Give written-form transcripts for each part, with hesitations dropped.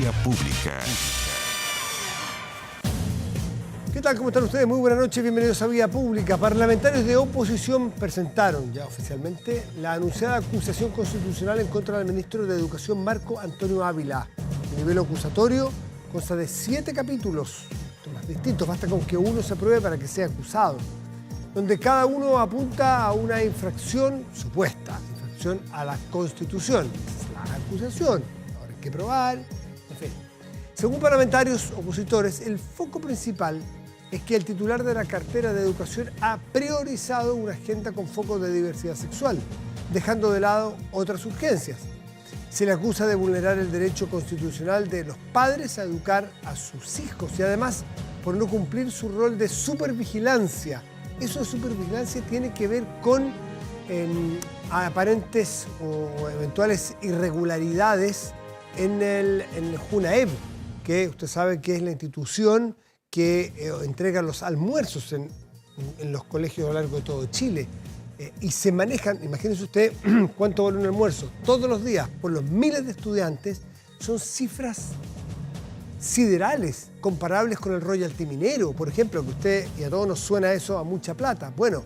Vía Pública. ¿Qué tal? ¿Cómo están ustedes? Muy buenas noches, bienvenidos a Vía Pública. Parlamentarios de oposición presentaron ya oficialmente la anunciada acusación constitucional en contra del ministro de Educación, Marco Antonio Ávila. El nivel acusatorio consta de 7 capítulos, temas distintos, basta con que uno se apruebe para que sea acusado, donde cada uno apunta a una infracción supuesta, infracción a la Constitución. Es la acusación, ahora hay que probar, en fin. Según parlamentarios opositores, el foco principal es que el titular de la cartera de Educación ha priorizado una agenda con foco de diversidad sexual, dejando de lado otras urgencias. Se le acusa de vulnerar el derecho constitucional de los padres a educar a sus hijos y además por no cumplir su rol de supervigilancia. Eso de supervigilancia tiene que ver con aparentes o eventuales irregularidades en el JUNAEB, que usted sabe que es la institución que entrega los almuerzos en los colegios a lo largo de todo Chile. Y se manejan, imagínense usted cuánto vale un almuerzo, todos los días, por los miles de estudiantes, son cifras siderales, comparables con el royalty minero, por ejemplo, que usted, y a todos nos suena eso a mucha plata. Bueno,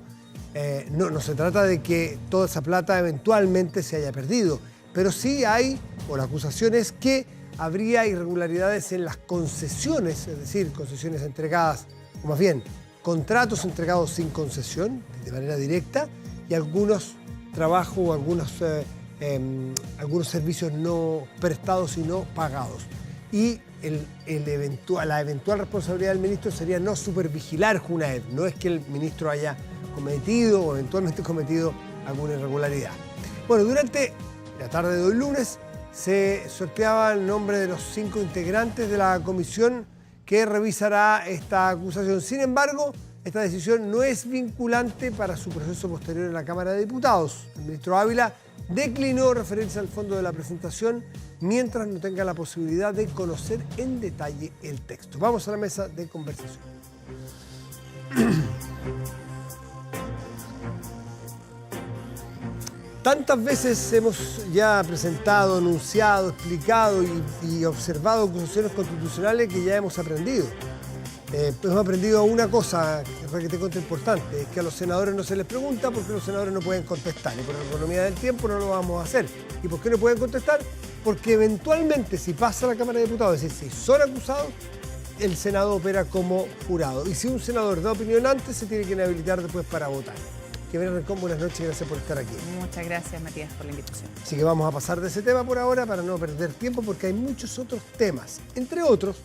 no se trata de que toda esa plata eventualmente se haya perdido, pero sí hay, o la acusación es que habría irregularidades en las concesiones, es decir, concesiones entregadas, o más bien, contratos entregados sin concesión, de manera directa, y algunos trabajos o algunos servicios no prestados y no pagados. Y la eventual responsabilidad del ministro sería no supervigilar JUNAEB, no es que el ministro haya cometido o eventualmente cometido alguna irregularidad. Bueno, durante la tarde de hoy lunes, se sorteaba el nombre de los 5 integrantes de la comisión que revisará esta acusación. Sin embargo, esta decisión no es vinculante para su proceso posterior en la Cámara de Diputados. El ministro Ávila declinó referirse al fondo de la presentación mientras no tenga la posibilidad de conocer en detalle el texto. Vamos a la mesa de conversación. Tantas veces hemos ya presentado, anunciado, explicado y observado acusaciones constitucionales que ya hemos aprendido. Hemos aprendido una cosa que te cuento importante, es que a los senadores no se les pregunta porque los senadores no pueden contestar y por la economía del tiempo no lo vamos a hacer. ¿Y por qué no pueden contestar? Porque eventualmente si pasa a la Cámara de Diputados, es decir, si son acusados, el Senado opera como jurado. Y si un senador da opinión antes, se tiene que inhabilitar después para votar. Kevin Rincón, buenas noches, gracias por estar aquí. Muchas gracias, Matías, por la invitación. Así que vamos a pasar de ese tema por ahora para no perder tiempo porque hay muchos otros temas. Entre otros,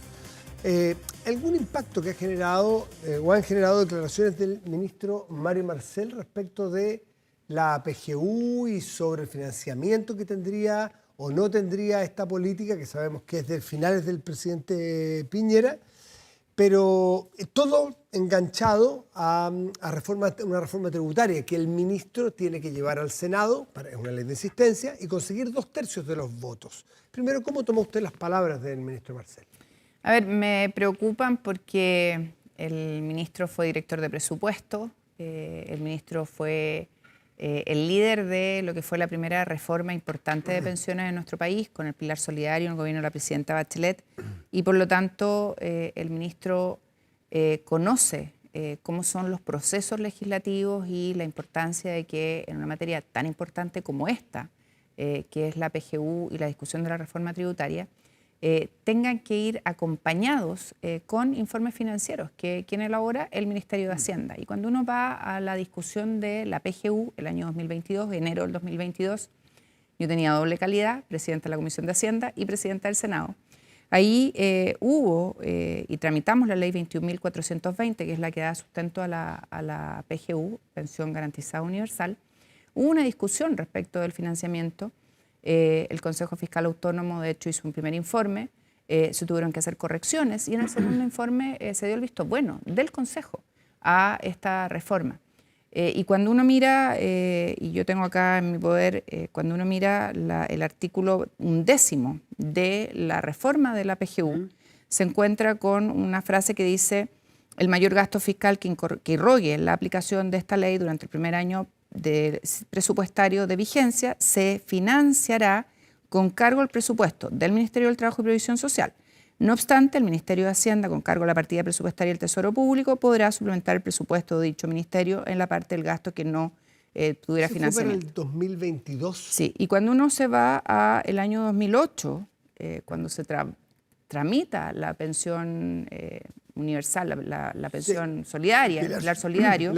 algún impacto que ha generado o han generado declaraciones del ministro Mario Marcel respecto de la PGU y sobre el financiamiento que tendría o no tendría esta política, que sabemos que es de finales del presidente Piñera, pero todo enganchado a una reforma tributaria que el ministro tiene que llevar al Senado, es una ley de insistencia, y conseguir 2/3 de los votos. Primero, ¿cómo toma usted las palabras del ministro Marcel? A ver, me preocupan porque el ministro fue director de presupuesto, el ministro fue el líder de lo que fue la primera reforma importante de pensiones en nuestro país, con el Pilar Solidario en el gobierno de la presidenta Bachelet, y por lo tanto el ministro conoce cómo son los procesos legislativos y la importancia de que en una materia tan importante como esta, que es la PGU y la discusión de la reforma tributaria, tengan que ir acompañados con informes financieros, quien elabora el Ministerio de Hacienda. Y cuando uno va a la discusión de la PGU el año 2022, enero del 2022, yo tenía doble calidad, presidenta de la Comisión de Hacienda y presidenta del Senado. Ahí hubo y tramitamos la ley 21.420, que es la que da sustento a la PGU, Pensión Garantizada Universal. Hubo una discusión respecto del financiamiento. El Consejo Fiscal Autónomo, de hecho, hizo un primer informe, se tuvieron que hacer correcciones y en el segundo informe se dio el visto bueno del Consejo a esta reforma. Y cuando uno mira, y yo tengo acá en mi poder, cuando uno mira el artículo 11 de la reforma de la PGU, se encuentra con una frase que dice: el mayor gasto fiscal que irrogue la aplicación de esta ley durante el primer año presupuestario de vigencia se financiará con cargo al presupuesto del Ministerio del Trabajo y Previsión Social. No obstante, el Ministerio de Hacienda, con cargo a la partida presupuestaria del Tesoro Público, podrá suplementar el presupuesto de dicho ministerio en la parte del gasto que no tuviera financiamiento. ¿Fue para el 2022? Sí, y cuando uno se va al año 2008, cuando se tramita la pensión universal, la pensión solidaria, el pilar solidario,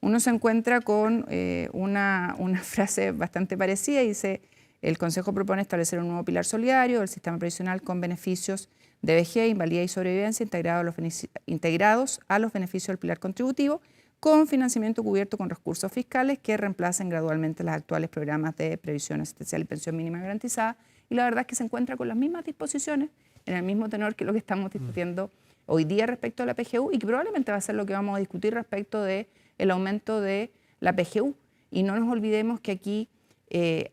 uno se encuentra con una frase bastante parecida y dice: el Consejo propone establecer un nuevo pilar solidario del sistema previsional con beneficios de vejez, invalidez y sobrevivencia integrados a los beneficios del pilar contributivo, con financiamiento cubierto con recursos fiscales que reemplacen gradualmente los actuales programas de previsión asistencial y pensión mínima garantizada. Y la verdad es que se encuentra con las mismas disposiciones, en el mismo tenor que lo que estamos discutiendo hoy día respecto a la PGU, y que probablemente va a ser lo que vamos a discutir respecto del aumento de la PGU. Y no nos olvidemos que aquí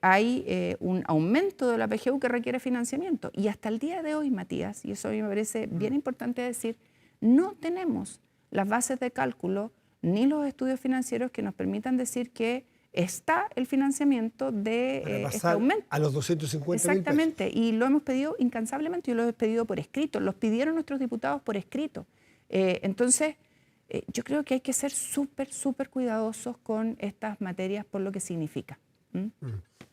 hay un aumento de la PGU que requiere financiamiento. Y hasta el día de hoy, Matías, y eso a mí me parece bien importante decir, no tenemos las bases de cálculo ni los estudios financieros que nos permitan decir que está el financiamiento de este aumento. A los 250.000 pesos. Exactamente, y lo hemos pedido incansablemente, yo lo he pedido por escrito, los pidieron nuestros diputados por escrito. Entonces, yo creo que hay que ser súper cuidadosos con estas materias por lo que significa.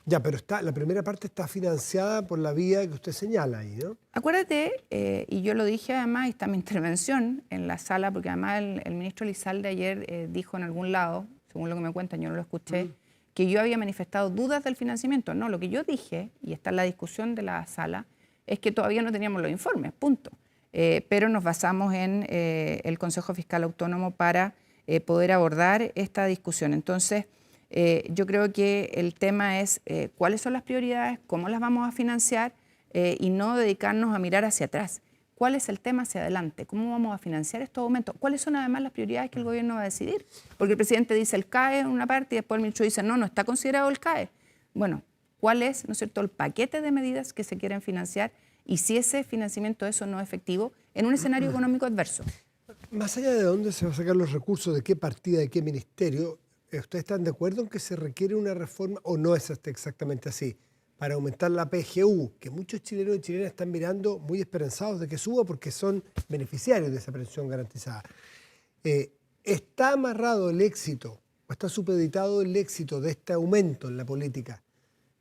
Ya, pero la primera parte está financiada por la vía que usted señala ahí, ¿no? Acuérdate, y yo lo dije además, y está mi intervención en la sala, porque además el ministro Elizalde ayer dijo en algún lado, según lo que me cuentan, yo no lo escuché, que yo había manifestado dudas del financiamiento. No, lo que yo dije, y está en la discusión de la sala, es que todavía no teníamos los informes, punto. Pero nos basamos en el Consejo Fiscal Autónomo para poder abordar esta discusión. Entonces, yo creo que el tema es cuáles son las prioridades, cómo las vamos a financiar y no dedicarnos a mirar hacia atrás. ¿Cuál es el tema hacia adelante? ¿Cómo vamos a financiar estos aumentos? ¿Cuáles son además las prioridades que el gobierno va a decidir? Porque el presidente dice el CAE en una parte y después el ministro dice no está considerado el CAE. Bueno, ¿cuál es, ¿no es cierto?, el paquete de medidas que se quieren financiar y si ese financiamiento eso no es efectivo en un escenario económico adverso? Más allá de dónde se van a sacar los recursos, de qué partida, de qué ministerio, ¿ustedes están de acuerdo en que se requiere una reforma o no es exactamente así? Para aumentar la PGU, que muchos chilenos y chilenas están mirando muy esperanzados de que suba porque son beneficiarios de esa pensión garantizada. ¿Está amarrado el éxito o está supeditado el éxito de este aumento en la política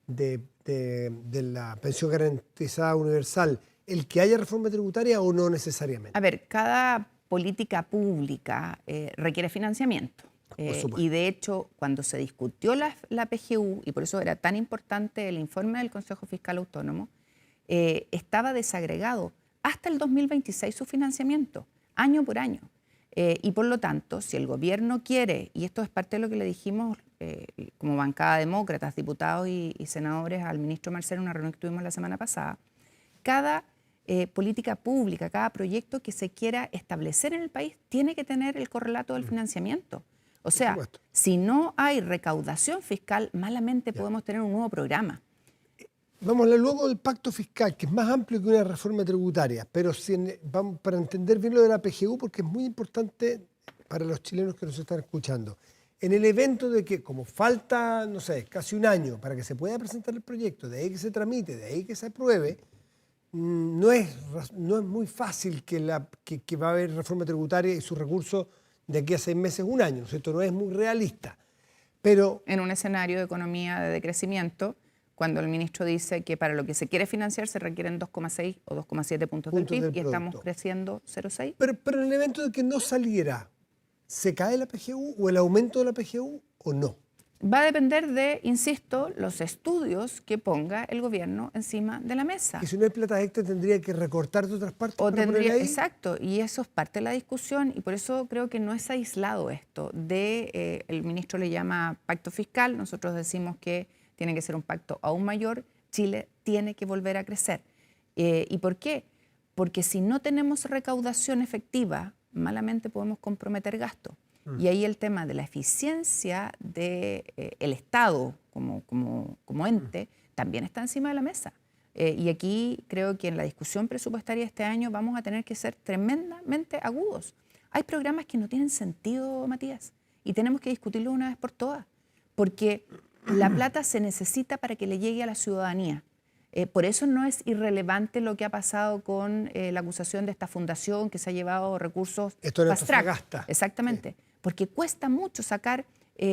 de la pensión garantizada universal, el que haya reforma tributaria o no necesariamente? A ver, cada política pública requiere financiamiento. Y de hecho, cuando se discutió la PGU, y por eso era tan importante el informe del Consejo Fiscal Autónomo, estaba desagregado hasta el 2026 su financiamiento, año por año. Y por lo tanto, si el gobierno quiere, y esto es parte de lo que le dijimos como bancada demócratas, diputados y senadores al ministro Marcel en una reunión que tuvimos la semana pasada, cada política pública, cada proyecto que se quiera establecer en el país tiene que tener el correlato del financiamiento. O sea, si no hay recaudación fiscal, malamente podemos tener un nuevo programa. Vamos a hablar luego del pacto fiscal, que es más amplio que una reforma tributaria, pero vamos para entender bien lo de la PGU, porque es muy importante para los chilenos que nos están escuchando. En el evento de que, como falta, no sé, casi un año para que se pueda presentar el proyecto, de ahí que se tramite, de ahí que se apruebe, no es muy fácil que va a haber reforma tributaria y sus recursos de aquí a 6 meses, un año. Esto no es muy realista. Pero en un escenario de economía de decrecimiento, cuando el ministro dice que para lo que se quiere financiar se requieren 2,6 o 2,7 puntos del PIB y estamos creciendo 0,6. Pero en el evento de que no saliera, ¿se cae la PGU o el aumento de la PGU o no? Va a depender de, insisto, los estudios que ponga el gobierno encima de la mesa. Y si no hay plata extra, tendría que recortar de otras partes. Exacto, y eso es parte de la discusión y por eso creo que no es aislado esto. El ministro le llama pacto fiscal, nosotros decimos que tiene que ser un pacto aún mayor, Chile tiene que volver a crecer. ¿Y por qué? Porque si no tenemos recaudación efectiva, malamente podemos comprometer gasto. Y ahí el tema de la eficiencia del Estado como ente también está encima de la mesa. Y aquí creo que en la discusión presupuestaria este año vamos a tener que ser tremendamente agudos. Hay programas que no tienen sentido, Matías, y tenemos que discutirlo una vez por todas, porque la plata se necesita para que le llegue a la ciudadanía. Por eso no es irrelevante lo que ha pasado con la acusación de esta fundación que se ha llevado recursos Esto en fast track. Antofagasta. Exactamente, sí. Porque cuesta mucho sacar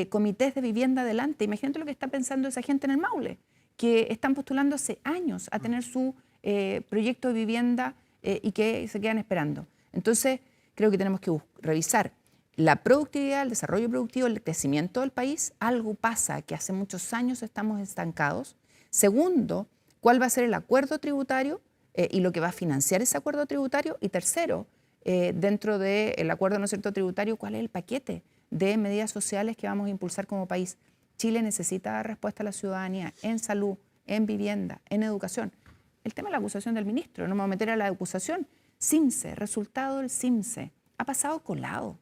comités de vivienda adelante. Imagínate lo que está pensando esa gente en el Maule, que están postulando hace años a tener su proyecto de vivienda y que se quedan esperando. Entonces, creo que tenemos que revisar la productividad, el desarrollo productivo, el crecimiento del país. Algo pasa que hace muchos años estamos estancados. Segundo, ¿cuál va a ser el acuerdo tributario y lo que va a financiar ese acuerdo tributario? Y tercero, dentro del acuerdo, ¿no es cierto?, tributario, ¿cuál es el paquete de medidas sociales que vamos a impulsar como país? Chile necesita dar respuesta a la ciudadanía en salud, en vivienda, en educación. El tema de la acusación del ministro, no me voy a meter a la acusación. CIMSE, resultado del CIMSE, ha pasado colado.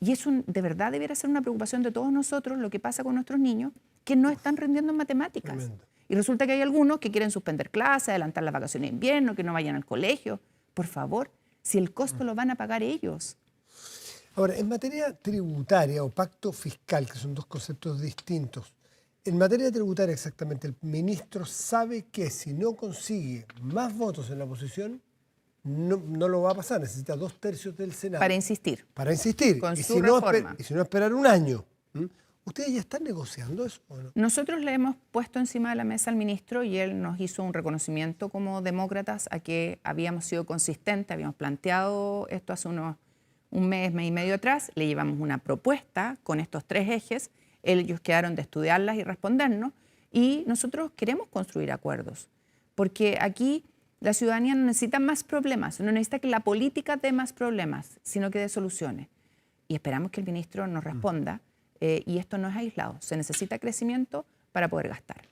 Y eso de verdad debiera ser una preocupación de todos nosotros, lo que pasa con nuestros niños que no están rindiendo en matemáticas. Tremendo. Y resulta que hay algunos que quieren suspender clases, adelantar las vacaciones de invierno, que no vayan al colegio. Por favor, si el costo lo van a pagar ellos. Ahora, en materia tributaria o pacto fiscal, que son dos conceptos distintos, en materia tributaria exactamente, el ministro sabe que si no consigue más votos en la oposición, no lo va a pasar, necesita 2/3 del Senado. Para insistir. Para insistir. Con su reforma. Y si no, esperar un año. ¿Ustedes ya están negociando eso o no? Nosotros le hemos puesto encima de la mesa al ministro y él nos hizo un reconocimiento como demócratas a que habíamos sido consistentes, habíamos planteado esto hace un mes y medio atrás, le llevamos una propuesta con estos 3 ejes, ellos quedaron de estudiarlas y respondernos y nosotros queremos construir acuerdos, porque aquí la ciudadanía no necesita más problemas, no necesita que la política dé más problemas, sino que dé soluciones. Y esperamos que el ministro nos responda. Y esto no es aislado, se necesita crecimiento para poder gastar.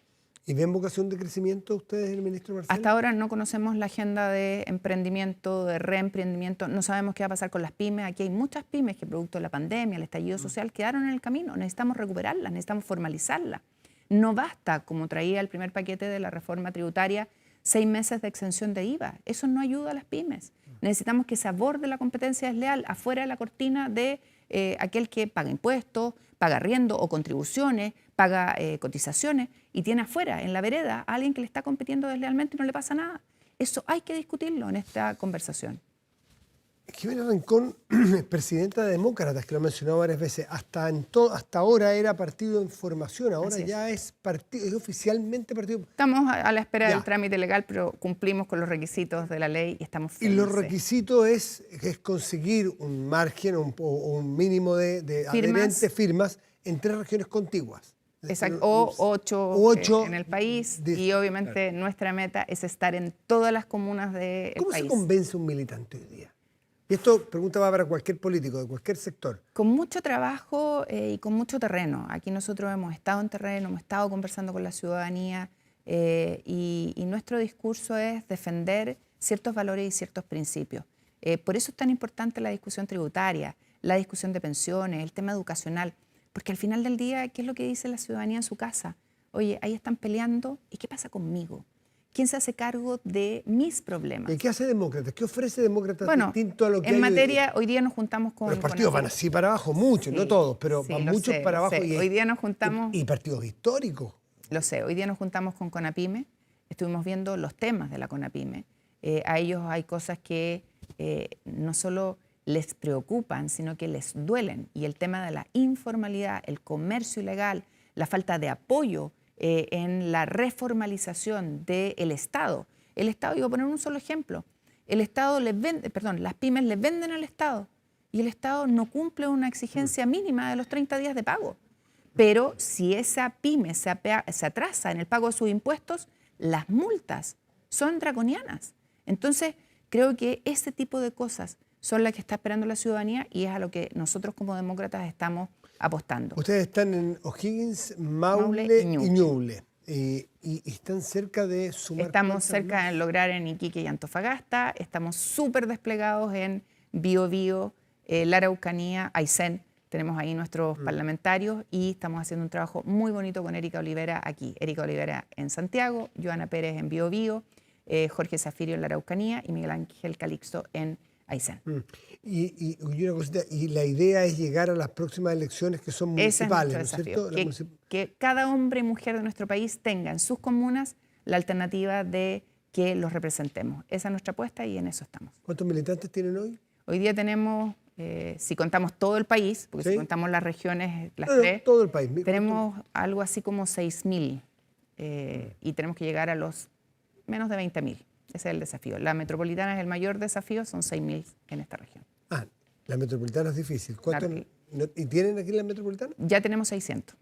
¿Y ven vocación de crecimiento ustedes, el ministro Marcel? Hasta ahora no conocemos la agenda de emprendimiento, de reemprendimiento, no sabemos qué va a pasar con las pymes. Aquí hay muchas pymes que producto de la pandemia, el estallido social, quedaron en el camino. Necesitamos recuperarlas, necesitamos formalizarlas. No basta, como traía el primer paquete de la reforma tributaria, 6 meses de exención de IVA. Eso no ayuda a las pymes. Necesitamos que se aborde la competencia desleal afuera de la cortina de aquel que paga impuestos, paga arriendo o contribuciones, paga cotizaciones y tiene afuera, en la vereda, a alguien que le está compitiendo deslealmente y no le pasa nada. Eso hay que discutirlo en esta conversación. Jimena Rincón es presidenta de Demócratas, que lo ha mencionado varias veces. Hasta ahora era partido en formación, ahora ya es oficialmente partido. Estamos a la espera del trámite legal, pero cumplimos con los requisitos de la ley y estamos felices. Y los requisitos es conseguir un margen o un mínimo de adherentes, firmas, en 3 regiones contiguas. Exacto, o 8 en el país y obviamente nuestra meta es estar en todas las comunas del país. ¿Cómo se convence un militante hoy día? Y esto pregunta va para cualquier político, de cualquier sector. Con mucho trabajo y con mucho terreno. Aquí nosotros hemos estado en terreno, hemos estado conversando con la ciudadanía y nuestro discurso es defender ciertos valores y ciertos principios. Por eso es tan importante la discusión tributaria, la discusión de pensiones, el tema educacional, porque al final del día, ¿qué es lo que dice la ciudadanía en su casa? Oye, ahí están peleando, ¿y qué pasa conmigo? ¿Quién se hace cargo de mis problemas? ¿Y qué hace Demócratas? ¿Qué ofrece Demócratas distinto a lo que en materia, hoy día nos juntamos con... Los partidos van así para abajo, muchos, no todos, pero van muchos para abajo. Hoy día nos juntamos... Y partidos históricos. Lo sé, hoy día nos juntamos con CONAPYME, estuvimos viendo los temas de la CONAPYME. A ellos hay cosas que no solo les preocupan, sino que les duelen. Y el tema de la informalidad, el comercio ilegal, la falta de apoyo en la reformalización del Estado. El Estado, y voy a poner un solo ejemplo, las pymes les venden al Estado y el Estado no cumple una exigencia mínima de los 30 días de pago. Pero si esa pyme se atrasa en el pago de sus impuestos, las multas son draconianas. Entonces, creo que ese tipo de cosas son las que está esperando la ciudadanía y es a lo que nosotros como demócratas estamos apostando. Ustedes están en O'Higgins, Maule y Ñuble. Y están cerca de sumar. Estamos cerca de lograr en Iquique y Antofagasta. Estamos súper desplegados en Biobío, la Araucanía, Aysén. Tenemos ahí nuestros parlamentarios y estamos haciendo un trabajo muy bonito con Erika Olivera aquí. Erika Olivera en Santiago, Joana Pérez en Biobío, Jorge Zafirio en la Araucanía y Miguel Ángel Calixto en Aysén. Y una cosita, y la idea es llegar a las próximas elecciones que son municipales, ¿no es cierto? Que cada hombre y mujer de nuestro país tenga en sus comunas la alternativa de que los representemos. Esa es nuestra apuesta y en eso estamos. ¿Cuántos militantes tienen hoy? Hoy día tenemos, si contamos todo el país, porque ¿Sí? si contamos las regiones, las No, tres, todo el país. tenemos algo así como 6.000 y tenemos que llegar a los menos de 20.000. Ese es el desafío. La metropolitana es el mayor desafío, son 6.000 en esta región. Ah, la metropolitana es difícil. ¿Cuántos Claro. ¿Y tienen aquí la metropolitana? Ya tenemos 600.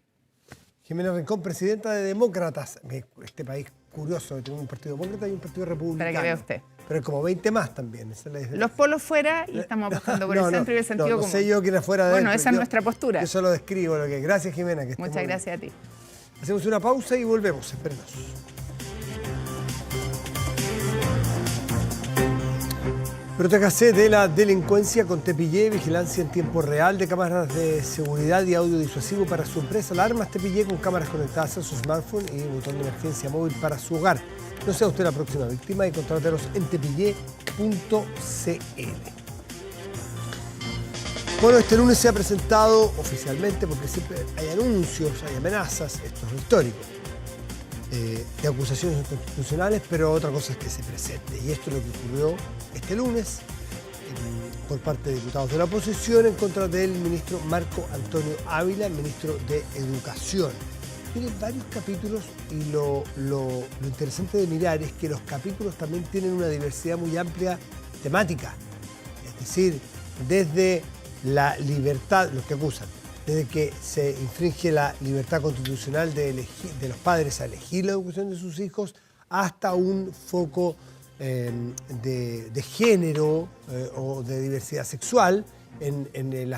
Jimena Rincón, presidenta de Demócratas. Este país curioso, tenemos un partido demócrata y un partido republicano. Para que vea usted. Pero hay como 20 más también. Esa es la diferencia. Los polos fuera y estamos apostando por el centro y el sentido no común. sé yo quién afuera de Bueno, esa es nuestra postura. Yo solo describo lo que es. Gracias, Jimena. Que esté Muchas muy bien. gracias a ti. Hacemos una pausa y volvemos. Espérenos. Protégase de la delincuencia con Tepillé, vigilancia en tiempo real de cámaras de seguridad y audio disuasivo para su empresa. Alarmas Tepillé con cámaras conectadas a su smartphone y botón de emergencia móvil para su hogar. No sea usted la próxima víctima y contrátelos en tepillé.cl. Bueno, este lunes se ha presentado oficialmente, porque siempre hay anuncios, hay amenazas, esto es lo histórico, de acusaciones inconstitucionales, pero otra cosa es que se presente. Y esto es lo que ocurrió este lunes por parte de diputados de la oposición en contra del ministro Marco Antonio Ávila, ministro de Educación. Tiene varios capítulos y lo interesante de mirar es que los capítulos también tienen una diversidad muy amplia temática. Es decir, desde la libertad, los que acusan, desde que se infringe la libertad constitucional de los padres a elegir la educación de sus hijos, hasta un foco de género o de diversidad sexual en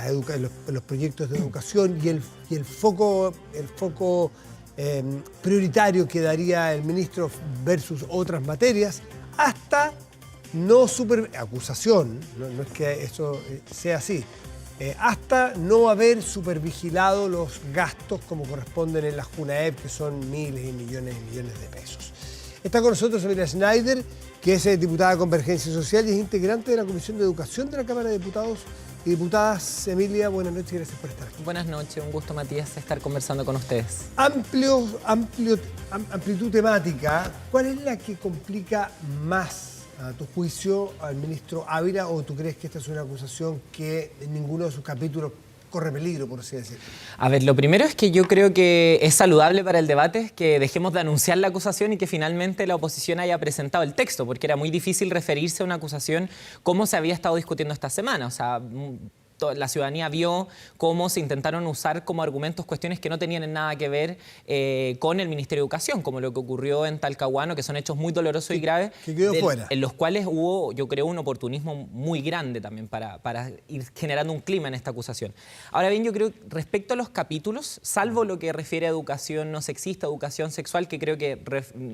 los proyectos de educación y el foco prioritario que daría el ministro versus otras materias, hasta acusación, no es que eso sea así, hasta no haber supervigilado los gastos como corresponden en la Junaep, que son miles y millones de pesos. Está con nosotros Emilia Schneider, que es diputada de Convergencia Social y es integrante de la Comisión de Educación de la Cámara de Diputados y Diputadas. Emilia, buenas noches y gracias por estar aquí. Buenas noches, un gusto, Matías, estar conversando con ustedes. Amplitud temática. ¿Cuál es la que complica más, a tu juicio, al ministro Ávila, o tú crees que esta es una acusación que en ninguno de sus capítulos corre peligro, por así decirlo? A ver, lo primero es que yo creo que es saludable para el debate que dejemos de anunciar la acusación y que finalmente la oposición haya presentado el texto, porque era muy difícil referirse a una acusación como se había estado discutiendo esta semana. O sea, la ciudadanía vio cómo se intentaron usar como argumentos cuestiones que no tenían nada que ver con el Ministerio de Educación, como lo que ocurrió en Talcahuano, que son hechos muy dolorosos y graves, que quedó fuera. En los cuales hubo, yo creo, un oportunismo muy grande también para ir generando un clima en esta acusación. Ahora bien, yo creo que respecto a los capítulos, salvo lo que refiere a educación no sexista, educación sexual, que creo que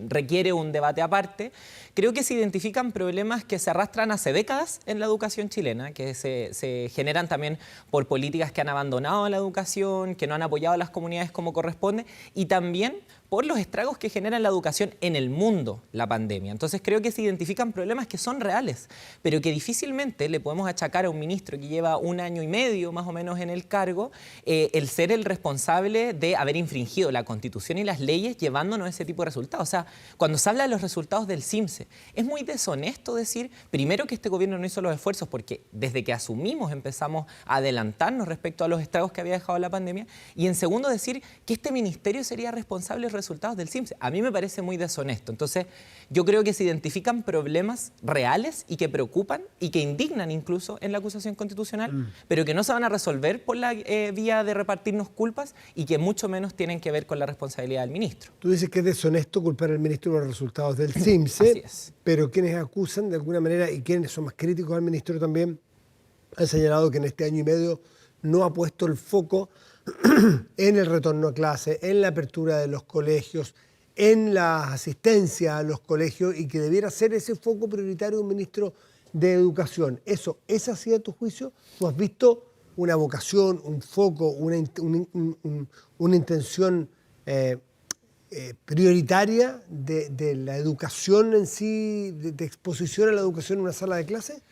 requiere un debate aparte, creo que se identifican problemas que se arrastran hace décadas en la educación chilena, que se generan también por políticas que han abandonado la educación, que no han apoyado a las comunidades como corresponde, y también por los estragos que genera en la educación en el mundo la pandemia. Entonces creo que se identifican problemas que son reales, pero que difícilmente le podemos achacar a un ministro que lleva 1 año y medio más o menos en el cargo el ser el responsable de haber infringido la Constitución y las leyes llevándonos a ese tipo de resultados. O sea, cuando se habla de los resultados del CIMSE, es muy deshonesto decir, primero, que este gobierno no hizo los esfuerzos porque desde que asumimos empezamos a adelantarnos respecto a los estragos que había dejado la pandemia, y en segundo decir que este ministerio sería responsable de resultados del CIMSE. A mí me parece muy deshonesto. Entonces, yo creo que se identifican problemas reales y que preocupan y que indignan incluso en la acusación constitucional, pero que no se van a resolver por la vía de repartirnos culpas y que mucho menos tienen que ver con la responsabilidad del ministro. Tú dices que es deshonesto culpar al ministro por los resultados del CIMSE, Así es. pero quienes acusan de alguna manera y quienes son más críticos al ministro también han señalado que en este año y medio no ha puesto el foco en el retorno a clase, en la apertura de los colegios, en la asistencia a los colegios, y que debiera ser ese foco prioritario de un ministro de Educación. ¿Eso es así a tu juicio? ¿Tú has visto una vocación, un foco, una intención prioritaria de la educación en sí, de exposición a la educación en una sala de clase?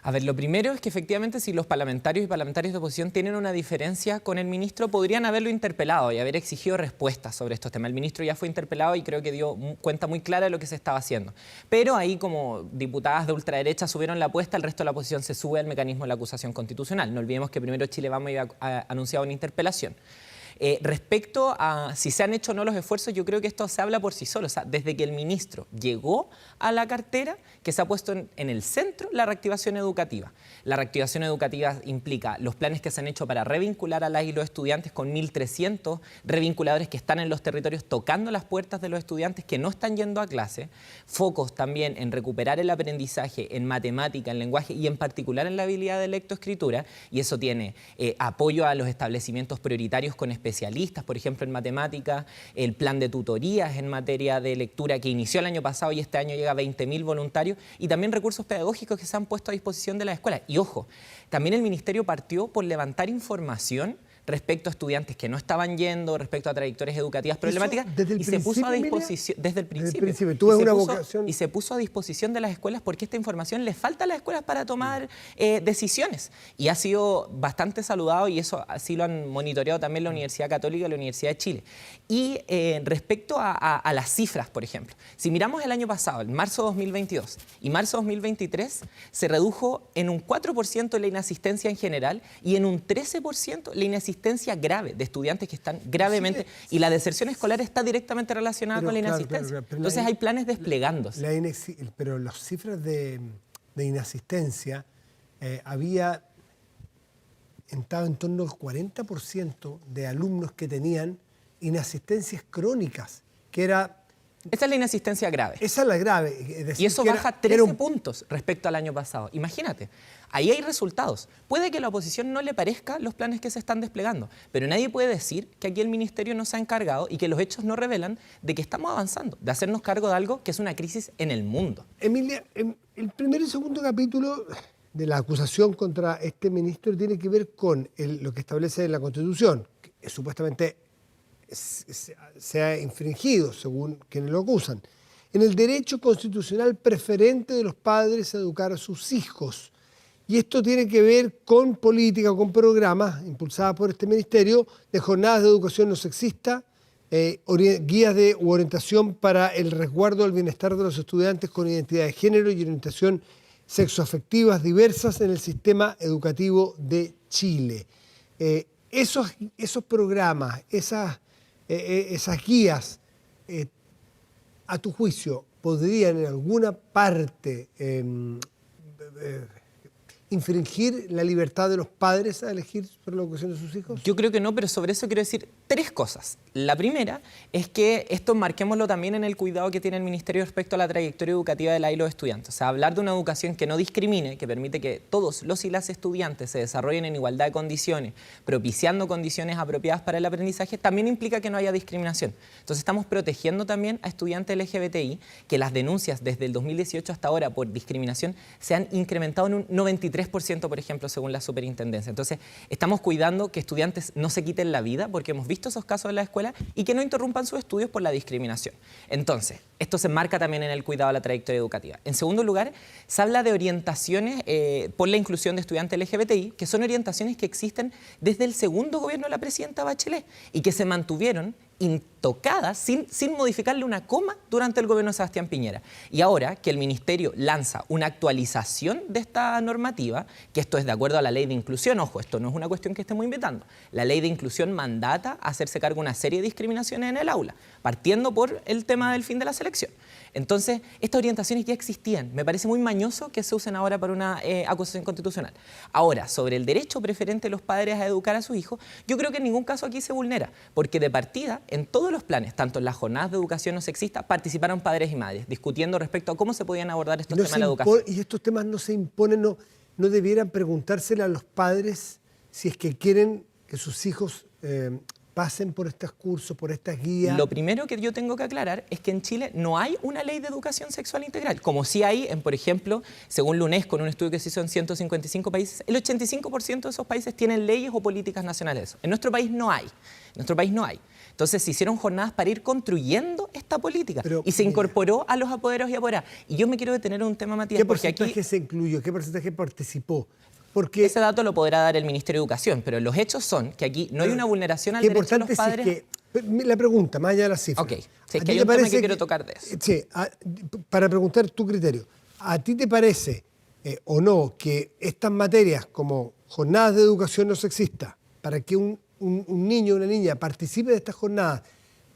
A ver, lo primero es que efectivamente si los parlamentarios y parlamentarias de oposición tienen una diferencia con el ministro, podrían haberlo interpelado y haber exigido respuestas sobre estos temas. El ministro ya fue interpelado y creo que dio cuenta muy clara de lo que se estaba haciendo. Pero ahí, como diputadas de ultraderecha subieron la apuesta, el resto de la oposición se sube al mecanismo de la acusación constitucional. No olvidemos que primero Chile Vamos a anunciar una interpelación. Respecto a si se han hecho o no los esfuerzos, yo creo que esto se habla por sí solo. O sea, desde que el ministro llegó a la cartera, que se ha puesto en el centro la reactivación educativa. La reactivación educativa implica los planes que se han hecho para revincular a las y los estudiantes con 1.300 revinculadores que están en los territorios tocando las puertas de los estudiantes que no están yendo a clase. Focos también en recuperar el aprendizaje en matemática, en lenguaje y en particular en la habilidad de lectoescritura. Y eso tiene apoyo a los establecimientos prioritarios con especialistas, por ejemplo en matemáticas, el plan de tutorías en materia de lectura que inició el año pasado y este año llega a 20.000 voluntarios, y también recursos pedagógicos que se han puesto a disposición de las escuelas. Y ojo, también el Ministerio partió por levantar información respecto a estudiantes que no estaban yendo, respecto a trayectorias educativas problemáticas, y se puso a disposición desde el principio. Tú ves una vocación. Y se puso a disposición de las escuelas porque esta información les falta a las escuelas para tomar decisiones. Y ha sido bastante saludado y eso así lo han monitoreado también la Universidad Católica y la Universidad de Chile. Y respecto a las cifras, por ejemplo, si miramos el año pasado, en marzo de 2022 y marzo de 2023, se redujo en un 4% la inasistencia en general y en un 13% la inasistencia grave de estudiantes que están gravemente, y la deserción escolar está directamente relacionada con la inasistencia. Entonces hay planes desplegándose. Pero las cifras de inasistencia había estado en torno al 40% de alumnos que tenían inasistencias crónicas, que era... Esa es la inasistencia grave. Esa es la grave. Es decir, y eso baja 13 puntos respecto al año pasado. Imagínate, ahí hay resultados. Puede que a la oposición no le parezca los planes que se están desplegando, pero nadie puede decir que aquí el ministerio no se ha encargado y que los hechos no revelan de que estamos avanzando, de hacernos cargo de algo que es una crisis en el mundo. Emilia, el primer y segundo capítulo de la acusación contra este ministro tiene que ver con lo que establece la Constitución, que supuestamente se ha infringido, según quienes lo acusan, en el derecho constitucional preferente de los padres a educar a sus hijos. Y esto tiene que ver con política, con programas impulsados por este ministerio de jornadas de educación no sexista, guías de orientación para el resguardo del bienestar de los estudiantes con identidad de género y orientación sexoafectivas diversas en el sistema educativo de Chile. Esos programas, esas guías, a tu juicio, ¿podrían en alguna parte infringir la libertad de los padres a elegir sobre la educación de sus hijos? Yo creo que no, pero sobre eso quiero decir tres cosas. La primera es que esto marquémoslo también en el cuidado que tiene el Ministerio respecto a la trayectoria educativa de la y los estudiantes. O sea, hablar de una educación que no discrimine, que permite que todos los y las estudiantes se desarrollen en igualdad de condiciones, propiciando condiciones apropiadas para el aprendizaje, también implica que no haya discriminación. Entonces estamos protegiendo también a estudiantes LGBTI, que las denuncias desde el 2018 hasta ahora por discriminación se han incrementado en un 93%, por ejemplo, según la superintendencia. Entonces estamos cuidando que estudiantes no se quiten la vida, porque hemos visto esos casos en la escuela, y que no interrumpan sus estudios por la discriminación. Entonces, esto se enmarca también en el cuidado de la trayectoria educativa. En segundo lugar, se habla de orientaciones por la inclusión de estudiantes LGBTI, que son orientaciones que existen desde el segundo gobierno de la presidenta Bachelet y que se mantuvieron intocadas sin modificarle una coma durante el gobierno de Sebastián Piñera. Y ahora que el ministerio lanza una actualización de esta normativa, que esto es de acuerdo a la ley de inclusión, ojo, esto no es una cuestión que estemos inventando, la ley de inclusión mandata hacerse cargo de una serie de discriminaciones en el aula, partiendo por el tema del fin de la selección. Entonces, estas orientaciones ya existían. Me parece muy mañoso que se usen ahora para una acusación constitucional. Ahora, sobre el derecho preferente de los padres a educar a sus hijos, yo creo que en ningún caso aquí se vulnera, porque de partida, en todos los planes, tanto en las jornadas de educación no sexista, participaron padres y madres, discutiendo respecto a cómo se podían abordar estos temas de la educación. Y estos temas no se imponen, no debieran preguntársele a los padres si es que quieren que sus hijos pasen por estos cursos, por estas guías. Lo primero que yo tengo que aclarar es que en Chile no hay una ley de educación sexual integral, como sí hay por ejemplo, según la UNESCO, en un estudio que se hizo en 155 países, el 85% de esos países tienen leyes o políticas nacionales de eso. En nuestro país no hay. Entonces se hicieron jornadas para ir construyendo esta política y se mira, incorporó a los apoderados y apoderadas. Y yo me quiero detener en un tema, Matías, ¿qué porque porcentaje aquí se incluyó? ¿Qué porcentaje participó? Porque ese dato lo podrá dar el Ministerio de Educación, pero los hechos son que aquí no hay una vulneración al derecho de los padres. Es que, la pregunta, más allá de las cifras. Ok, sí, es que hay un tema que quiero tocar de eso. Sí, para preguntar tu criterio, ¿a ti te parece o no que estas materias como jornadas de educación no sexista, para que un niño o una niña participe de estas jornadas,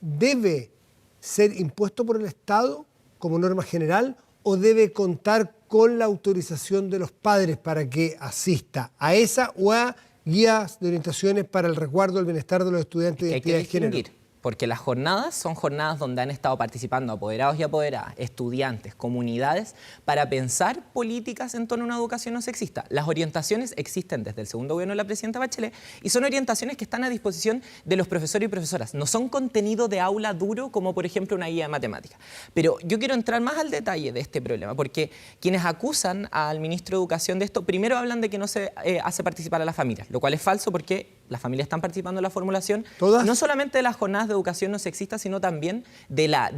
debe ser impuesto por el Estado como norma general o debe contar con la autorización de los padres para que asista a esa o a guías de orientaciones para el resguardo del bienestar de los estudiantes de identidad de género? Porque las jornadas son jornadas donde han estado participando apoderados y apoderadas, estudiantes, comunidades, para pensar políticas en torno a una educación no sexista. Las orientaciones existen desde el segundo gobierno de la presidenta Bachelet y son orientaciones que están a disposición de los profesores y profesoras. No son contenido de aula duro como, por ejemplo, una guía de matemáticas. Pero yo quiero entrar más al detalle de este problema, porque quienes acusan al ministro de Educación de esto, primero hablan de que no se hace participar a las familias, lo cual es falso porque las familias están participando en la formulación, ¿todas? No solamente de las jornadas de educación no sexista, sino también de la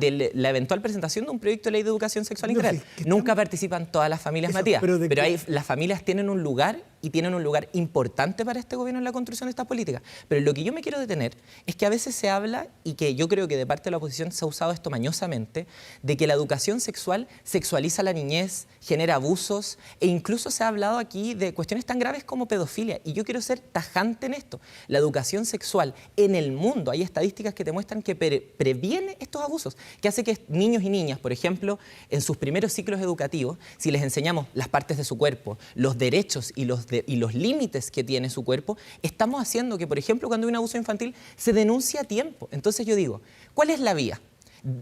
eventual presentación de un proyecto de ley de educación sexual integral. Nunca participan todas las familias, Matías, pero las familias tienen un lugar y tienen un lugar importante para este gobierno en la construcción de estas políticas. Pero lo que yo me quiero detener es que a veces se habla, y que yo creo que de parte de la oposición se ha usado esto mañosamente, de que la educación sexual sexualiza la niñez, genera abusos, e incluso se ha hablado aquí de cuestiones tan graves como pedofilia. Y yo quiero ser tajante en esto. La educación sexual en el mundo, hay estadísticas que te muestran que previene estos abusos, que hace que niños y niñas, por ejemplo, en sus primeros ciclos educativos, si les enseñamos las partes de su cuerpo, los derechos y los límites que tiene su cuerpo, estamos haciendo que, por ejemplo, cuando hay un abuso infantil, se denuncie a tiempo. Entonces yo digo, ¿cuál es la vía?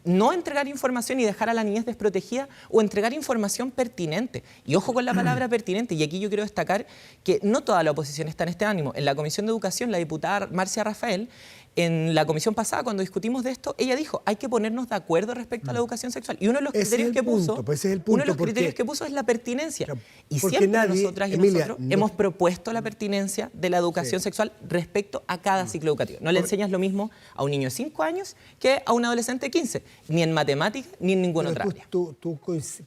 No entregar información y dejar a la niñez desprotegida, o entregar información pertinente. Y ojo con la palabra pertinente, y aquí yo quiero destacar que no toda la oposición está en este ánimo. En la Comisión de Educación, la diputada Marcia Rafael, en la comisión pasada, cuando discutimos de esto, ella dijo, hay que ponernos de acuerdo respecto a la educación sexual. Y uno de los criterios que puso es la pertinencia. Y siempre nosotras y nosotros hemos propuesto la pertinencia de la educación sexual respecto a cada ciclo educativo. No le enseñas lo mismo a un niño de 5 años que a un adolescente de 15, ni en matemáticas ni en ninguna otra área.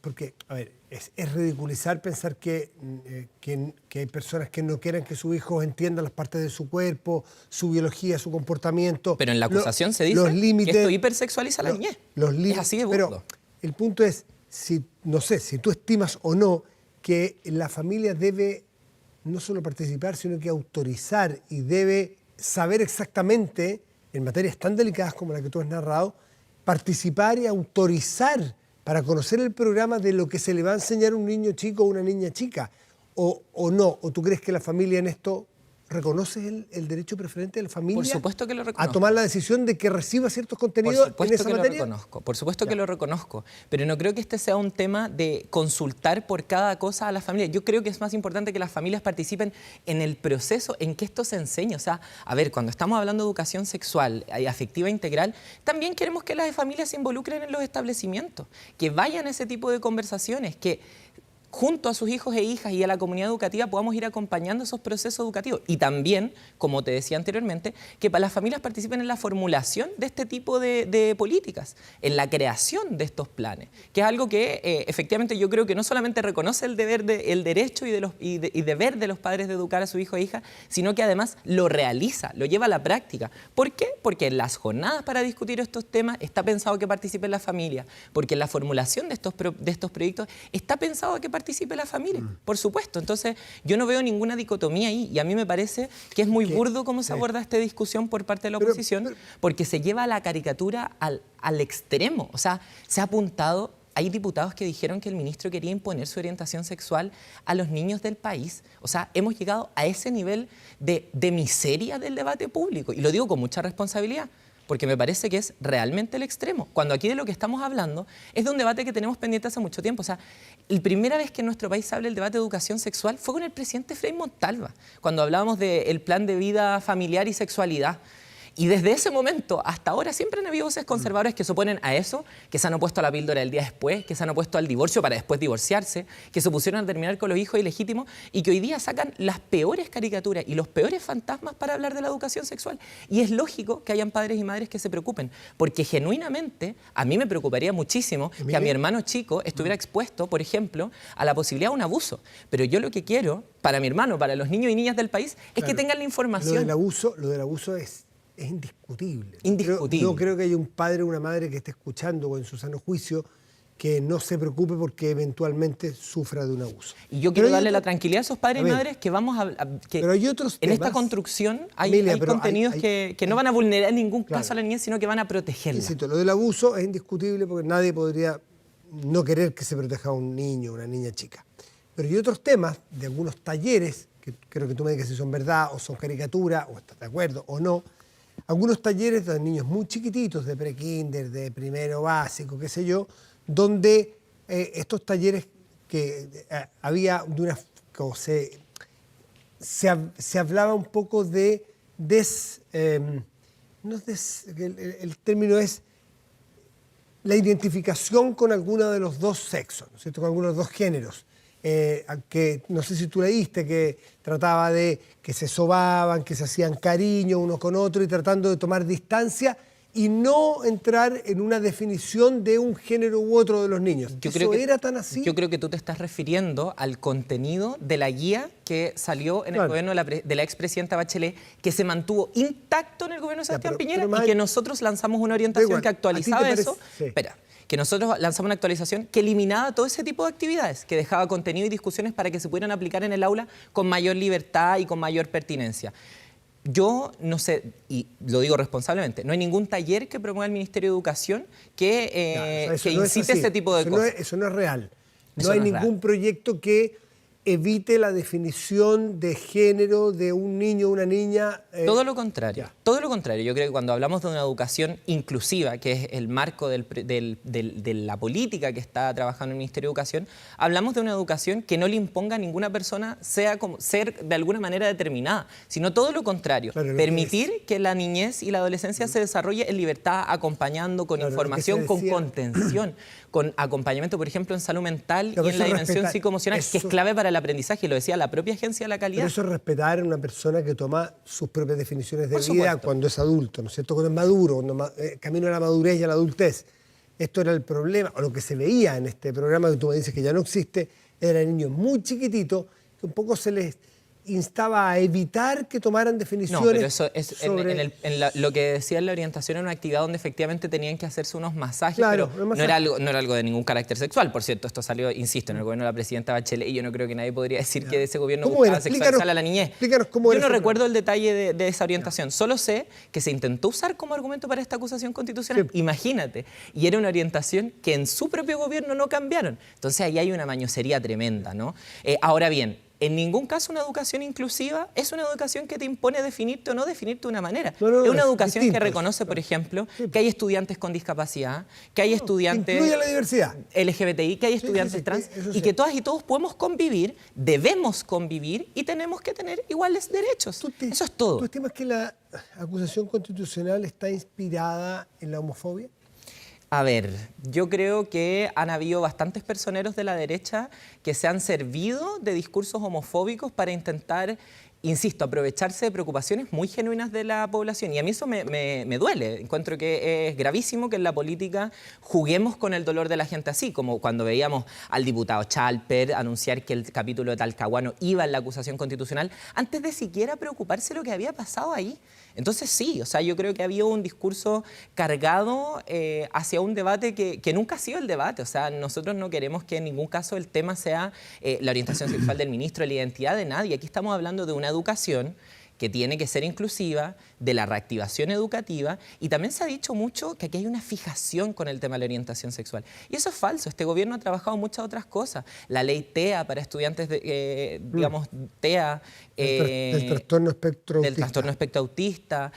Porque, a ver, es ridiculizar pensar que hay personas que no quieren que sus hijos entiendan las partes de su cuerpo, su biología, su comportamiento. Pero en la acusación se dice que esto hipersexualiza a la niñez. Es así de burdo. Pero el punto es, no sé, si tú estimas o no que la familia debe no solo participar, sino que autorizar, y debe saber exactamente, en materias tan delicadas como la que tú has narrado, participar y autorizar para conocer el programa de lo que se le va a enseñar a un niño chico o una niña chica, o no, o tú crees que la familia en esto reconoce el derecho preferente de la familia. Por supuesto que lo reconozco. A tomar la decisión de que reciba ciertos contenidos en esa materia. Por supuesto que lo reconozco, pero no creo que este sea un tema de consultar por cada cosa a la familia. Yo creo que es más importante que las familias participen en el proceso en que esto se enseñe. O sea, a ver, cuando estamos hablando de educación sexual y afectiva integral, también queremos que las familias se involucren en los establecimientos, que vayan a ese tipo de conversaciones, que junto a sus hijos e hijas y a la comunidad educativa podamos ir acompañando esos procesos educativos. Y también, como te decía anteriormente, que para las familias participen en la formulación de este tipo de políticas, en la creación de estos planes, que es algo que efectivamente yo creo que no solamente reconoce el derecho y deber de los padres de educar a su hijo e hija, sino que además lo realiza, lo lleva a la práctica. ¿Por qué? Porque en las jornadas para discutir estos temas está pensado que participen las familias, porque en la formulación de estos proyectos está pensado que participe la familia, por supuesto. Entonces, yo no veo ninguna dicotomía ahí, y a mí me parece que es muy burdo cómo se aborda esta discusión por parte de la oposición, porque se lleva la caricatura al extremo. O sea, se ha apuntado. Hay diputados que dijeron que el ministro quería imponer su orientación sexual a los niños del país. O sea, hemos llegado a ese nivel de miseria del debate público. Y lo digo con mucha responsabilidad, porque me parece que es realmente el extremo. Cuando aquí de lo que estamos hablando es de un debate que tenemos pendiente hace mucho tiempo. O sea, la primera vez que en nuestro país se habla del debate de educación sexual fue con el presidente Frei Montalva, cuando hablábamos del plan de vida familiar y sexualidad. Y desde ese momento hasta ahora siempre han habido voces conservadoras que se oponen a eso, que se han opuesto a la píldora del día después, que se han opuesto al divorcio para después divorciarse, que se opusieron a terminar con los hijos ilegítimos y que hoy día sacan las peores caricaturas y los peores fantasmas para hablar de la educación sexual. Y es lógico que hayan padres y madres que se preocupen, porque genuinamente a mí me preocuparía muchísimo que a mi hermano chico estuviera expuesto, por ejemplo, a la posibilidad de un abuso. Pero yo lo que quiero para mi hermano, para los niños y niñas del país, es que tengan la información. Lo del abuso es indiscutible. Indiscutible. No creo que haya un padre o una madre que esté escuchando o en su sano juicio que no se preocupe porque eventualmente sufra de un abuso. Y yo quiero darle la tranquilidad a esos padres y madres que vamos que pero hay otros en temas, esta construcción hay contenidos que no van a vulnerar en ningún caso a la niñez, sino que van a protegerla. Insisto, lo del abuso es indiscutible porque nadie podría no querer que se proteja a un niño o una niña chica. Pero hay otros temas de algunos talleres, que creo que tú me digas si son verdad o son caricatura, o estás de acuerdo o no. Algunos talleres de niños muy chiquititos, de prekinder, de primero básico, qué sé yo, donde estos talleres que había de una... Se hablaba un poco de... el término es la identificación con alguno de los dos sexos, ¿no es cierto? Con alguno de los dos géneros. Que no sé si tú leíste, que trataba de que se sobaban, que se hacían cariño uno con otro y tratando de tomar distancia y no entrar en una definición de un género u otro de los niños. ¿Era tan así? Yo creo que tú te estás refiriendo al contenido de la guía que salió en el gobierno de la expresidenta Bachelet, que se mantuvo intacto en el gobierno de Sebastián Piñera y que nosotros lanzamos una orientación que actualizaba eso. Sí. Espera. Que nosotros lanzamos una actualización que eliminaba todo ese tipo de actividades, que dejaba contenido y discusiones para que se pudieran aplicar en el aula con mayor libertad y con mayor pertinencia. Yo no sé, y lo digo responsablemente, no hay ningún taller que promueva el Ministerio de Educación que incite ese tipo de cosas. Eso no es real. No hay ningún proyecto que evite la definición de género de un niño o una niña. Todo lo contrario. Todo lo contrario. Yo creo que cuando hablamos de una educación inclusiva, que es el marco de la política que está trabajando el Ministerio de Educación, hablamos de una educación que no le imponga a ninguna persona ser de alguna manera determinada, sino todo lo contrario. Claro, permitir que la niñez y la adolescencia se desarrolle en libertad, acompañando con información, con contención, con acompañamiento, por ejemplo, en salud mental y en la dimensión psicoemocional, que es clave para el aprendizaje, lo decía la propia Agencia de la Calidad. Pero eso es respetar a una persona que toma sus propias definiciones de vida cuando es adulto, ¿no es cierto? Cuando es maduro, cuando camino a la madurez y a la adultez. Esto era el problema, o lo que se veía en este programa que tú me dices que ya no existe, eran niños muy chiquititos que un poco se les instaba a evitar que tomaran definiciones. No, pero eso es sobre... lo que decía en la orientación era una actividad donde efectivamente tenían que hacerse unos masajes, pero no era algo de ningún carácter sexual. Por cierto, esto salió, insisto, en el gobierno de la presidenta Bachelet y yo no creo que nadie podría decir que de ese gobierno buscaba sexualizar a la niñez. Explícanos cómo era. Yo no recuerdo el detalle de esa orientación, solo sé que se intentó usar como argumento para esta acusación constitucional. Sí. Imagínate, y era una orientación que en su propio gobierno no cambiaron. Entonces ahí hay una mañosería tremenda, ¿no? Ahora bien, en ningún caso una educación inclusiva es una educación que te impone definirte o no definirte de una manera. Es una educación que reconoce, por ejemplo, que hay estudiantes con discapacidad, que hay estudiantes incluye la diversidad. LGBTI, que hay estudiantes trans, y que todas y todos podemos convivir, debemos convivir y tenemos que tener iguales derechos. Eso es todo. ¿Tú estimas que la acusación constitucional está inspirada en la homofobia? A ver, yo creo que han habido bastantes personeros de la derecha que se han servido de discursos homofóbicos para intentar, insisto, aprovecharse de preocupaciones muy genuinas de la población. Y a mí eso me duele. Encuentro que es gravísimo que en la política juguemos con el dolor de la gente así, como cuando veíamos al diputado Chalper anunciar que el capítulo de Talcahuano iba en la acusación constitucional, antes de siquiera preocuparse de lo que había pasado ahí. Entonces sí, o sea, yo creo que ha habido un discurso cargado hacia un debate que nunca ha sido el debate. O sea, nosotros no queremos que en ningún caso el tema sea la orientación sexual del ministro, la identidad de nadie. Aquí estamos hablando de una educación que tiene que ser inclusiva, de la reactivación educativa, y también se ha dicho mucho que aquí hay una fijación con el tema de la orientación sexual. Y eso es falso. Este gobierno ha trabajado muchas otras cosas. La ley TEA para estudiantes, digamos, TEA... del trastorno espectro autista. Del trastorno espectro autista.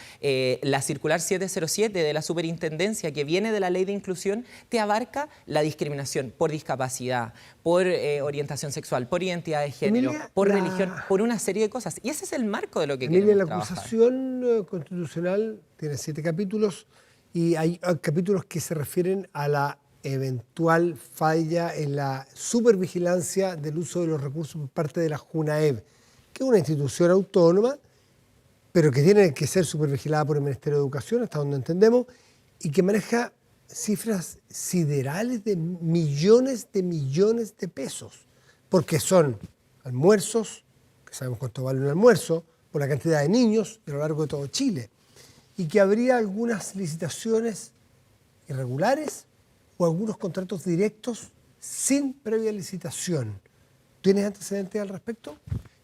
La circular 707 de la superintendencia, que viene de la ley de inclusión, te abarca la discriminación por discapacidad, por orientación sexual, por identidad de género, por religión, por una serie de cosas. Y ese es el marco de lo que queremos. Emilia, la trabajar. acusación constitucional tiene 7 capítulos y hay capítulos que se refieren a la eventual falla en la supervigilancia del uso de los recursos por parte de la JUNAEB, que es una institución autónoma, pero que tiene que ser supervigilada por el Ministerio de Educación, hasta donde entendemos, y que maneja cifras siderales de millones de pesos, porque son almuerzos, que sabemos cuánto vale un almuerzo, por la cantidad de niños a lo largo de todo Chile, y que habría algunas licitaciones irregulares o algunos contratos directos sin previa licitación. ¿Tienes antecedentes al respecto?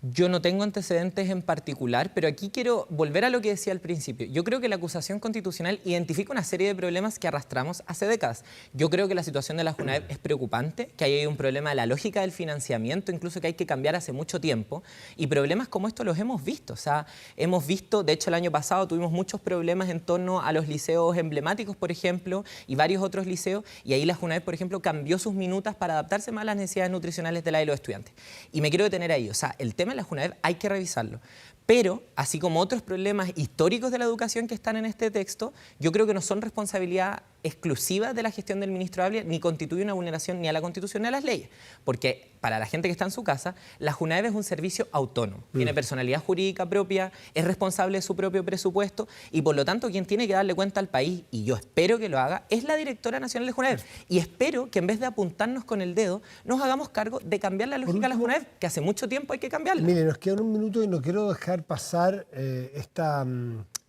Yo no tengo antecedentes en particular, pero aquí quiero volver a lo que decía al principio. Yo creo que la acusación constitucional identifica una serie de problemas que arrastramos hace décadas. Yo creo que la situación de la JUNAEB es preocupante, que ahí hay un problema de la lógica del financiamiento, incluso que hay que cambiar hace mucho tiempo, y problemas como estos los hemos visto. O sea, hemos visto, de hecho el año pasado tuvimos muchos problemas en torno a los liceos emblemáticos, por ejemplo, y varios otros liceos, y ahí la JUNAEB, por ejemplo, cambió sus minutas para adaptarse más a las necesidades nutricionales de los estudiantes. Y me quiero detener ahí. O sea, el tema de la JUNAEB hay que revisarlo. Pero, así como otros problemas históricos de la educación que están en este texto, yo creo que no son responsabilidad exclusiva de la gestión del ministro Ablia, ni constituye una vulneración ni a la Constitución ni a las leyes. Porque para la gente que está en su casa, la JUNAEB es un servicio autónomo, tiene personalidad jurídica propia, es responsable de su propio presupuesto y por lo tanto quien tiene que darle cuenta al país, y yo espero que lo haga, es la directora nacional de JUNAEB. Y espero que en vez de apuntarnos con el dedo, nos hagamos cargo de cambiar la lógica de la JUNAEB, que hace mucho tiempo hay que cambiarla. Mire, nos queda un minuto y no quiero dejar pasar esta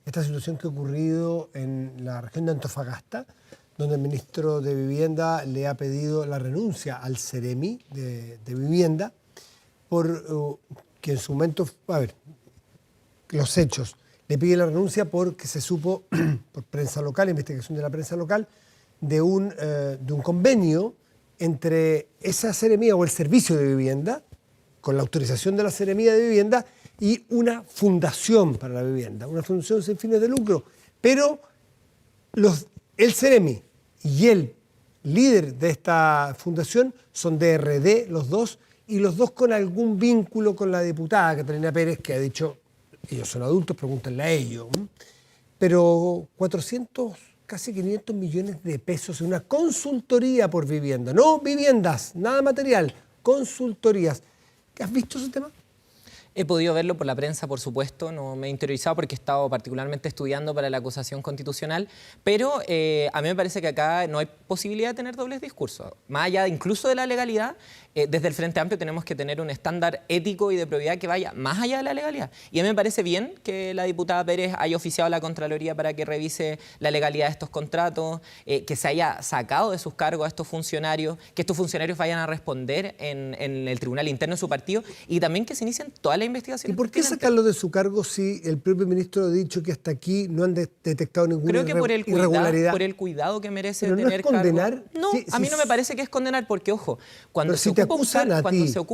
situación que ha ocurrido en la región de Antofagasta, donde el ministro de Vivienda le ha pedido la renuncia al Ceremi de Vivienda, por que en su momento, a ver, los hechos, le pide la renuncia porque se supo, por prensa local, investigación de la prensa local, de un convenio entre esa Seremía o el Servicio de Vivienda, con la autorización de la Seremía de Vivienda, y una fundación para la vivienda, una fundación sin fines de lucro. Pero el Ceremi y el líder de esta fundación son de RD, los dos, y los dos con algún vínculo con la diputada Catalina Pérez, que ha dicho, ellos son adultos, pregúntenle a ellos. Pero 400, casi 500 millones de pesos en una consultoría por vivienda. No viviendas, nada material, consultorías. ¿Has visto ese tema? He podido verlo por la prensa, por supuesto, no me he interiorizado porque he estado particularmente estudiando para la acusación constitucional, pero a mí me parece que acá no hay posibilidad de tener dobles discursos. Más allá incluso de la legalidad, desde el Frente Amplio tenemos que tener un estándar ético y de probidad que vaya más allá de la legalidad. Y a mí me parece bien que la diputada Pérez haya oficiado a la Contraloría para que revise la legalidad de estos contratos, que se haya sacado de sus cargos a estos funcionarios, que estos funcionarios vayan a responder en el tribunal interno de su partido y también que se inicien todas las investigaciones. ¿Y por qué sacarlo de su cargo si el propio ministro ha dicho que hasta aquí no han detectado ninguna irregularidad? Por el cuidado que merece ¿Pero no tener es condenar? cargo. No, a mí no me parece que es condenar, porque ojo, cuando se ocupa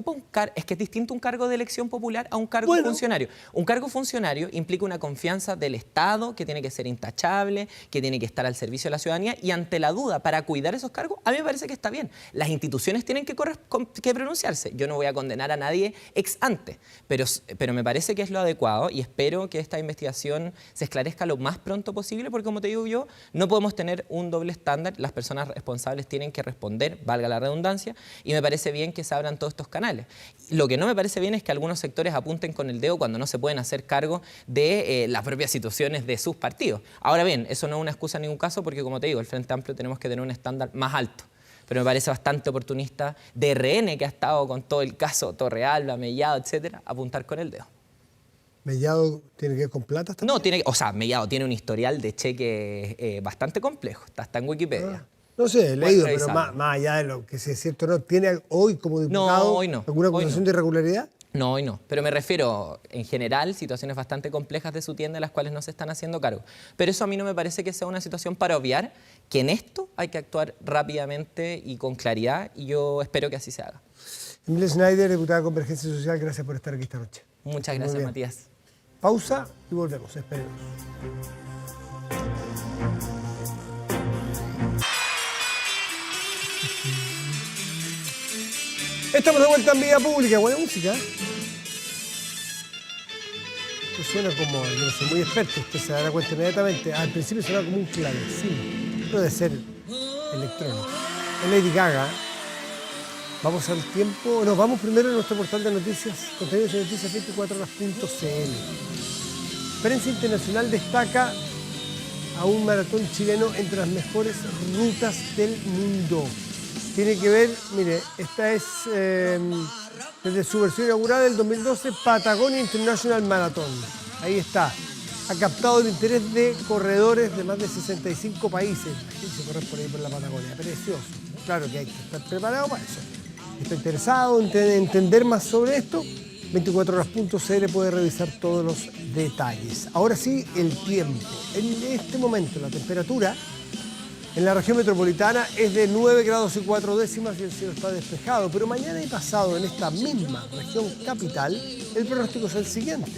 un cargo, es que es distinto un cargo de elección popular a un cargo funcionario. Un cargo funcionario implica una confianza del Estado que tiene que ser intachable, que tiene que estar al servicio de la ciudadanía, y ante la duda para cuidar esos cargos, a mí me parece que está bien. Las instituciones tienen que pronunciarse. Yo no voy a condenar a nadie ex ante, pero me parece que es lo adecuado y espero que esta investigación se esclarezca lo más pronto posible, porque como te digo yo, no podemos tener un doble estándar. Las personas responsables tienen que responder, valga la redundancia, y me parece bien que se abran todos estos canales. Lo que no me parece bien es que algunos sectores apunten con el dedo cuando no se pueden hacer cargo de las propias situaciones de sus partidos. Ahora bien, eso no es una excusa en ningún caso, porque como te digo, el Frente Amplio tenemos que tener un estándar más alto. Pero me parece bastante oportunista de RN, que ha estado con todo el caso Torrealba, Mellado, etcétera, apuntar con el dedo. ¿Mellado tiene que ver con plata? No, Mellado tiene un historial de cheque bastante complejo, está en Wikipedia. No sé, he leído, pero más allá de lo que sea cierto, ¿no? ¿Tiene hoy como diputado alguna acusación de irregularidad? No, hoy no, pero me refiero en general situaciones bastante complejas de su tienda de las cuales no se están haciendo cargo. Pero eso a mí no me parece que sea una situación para obviar que en esto hay que actuar rápidamente y con claridad, y yo espero que así se haga. Emilia Schneider, diputada de Convergencia Social, gracias por estar aquí esta noche. Muchas gracias, Matías. Pausa y volvemos, esperemos. Estamos de vuelta en Vía Pública. Buena música. Esto suena como, yo no soy muy experto, usted se dará cuenta inmediatamente, al principio suena como un clavecín, pero debe ser electrónico. Es Lady Gaga. Vamos al tiempo, nos vamos primero a nuestro portal de noticias, contenidos de noticias 24horas.cl. Prensa internacional destaca a un maratón chileno entre las mejores rutas del mundo. Tiene que ver, mire, esta es desde su versión inaugural del 2012, Patagonia International Marathon. Ahí está. Ha captado el interés de corredores de más de 65 países. Imagínense correr por ahí por la Patagonia. Precioso. Claro que hay que estar preparado para eso. ¿Está interesado en entender más sobre esto? 24horas.cl puede revisar todos los detalles. Ahora sí, el tiempo. En este momento la temperatura en la región metropolitana es de 9 grados y 4 décimas y el cielo está despejado. Pero mañana y pasado en esta misma región capital, el pronóstico es el siguiente.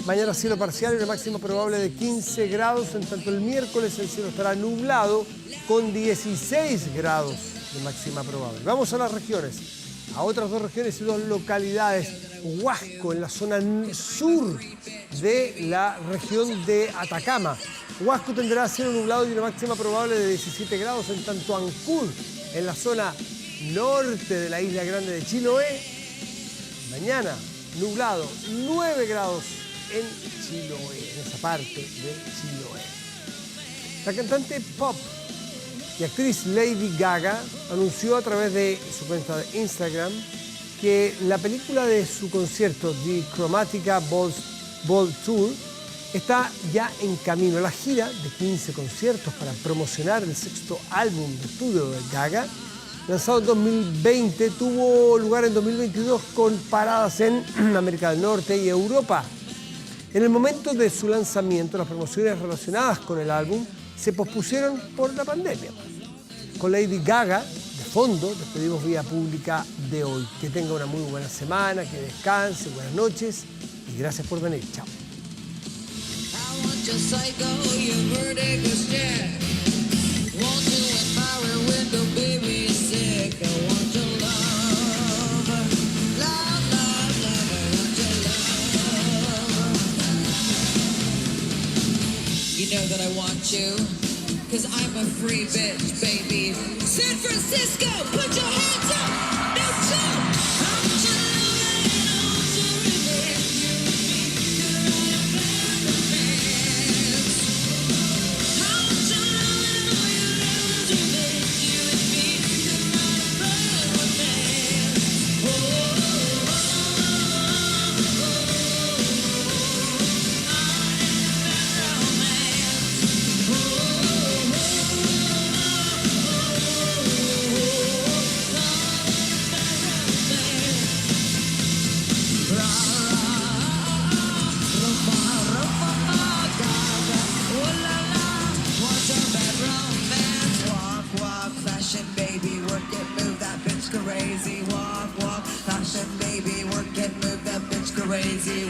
Mañana cielo parcial y una máxima probable de 15 grados. En tanto el miércoles el cielo estará nublado con 16 grados de máxima probable. Vamos a las regiones. A otras dos regiones y dos localidades. Huasco, en la zona sur de la región de Atacama. Huasco tendrá cielo nublado y una máxima probable de 17 grados, en tanto Ancud, en la zona norte de la isla grande de Chiloé, mañana nublado, 9 grados en Chiloé, en esa parte de Chiloé. La cantante pop y actriz Lady Gaga anunció a través de su cuenta de Instagram que la película de su concierto, The Chromatica Ball Tour, está ya en camino. La gira de 15 conciertos para promocionar el sexto álbum de estudio de Gaga, lanzado en 2020, tuvo lugar en 2022 con paradas en América del Norte y Europa. En el momento de su lanzamiento, las promociones relacionadas con el álbum se pospusieron por la pandemia. Con Lady Gaga de fondo, despedimos Vía Pública de hoy. Que tenga una muy buena semana, que descanse, buenas noches y gracias por venir. Chao. You know that I want you, 'cause I'm a free bitch, baby. San Francisco,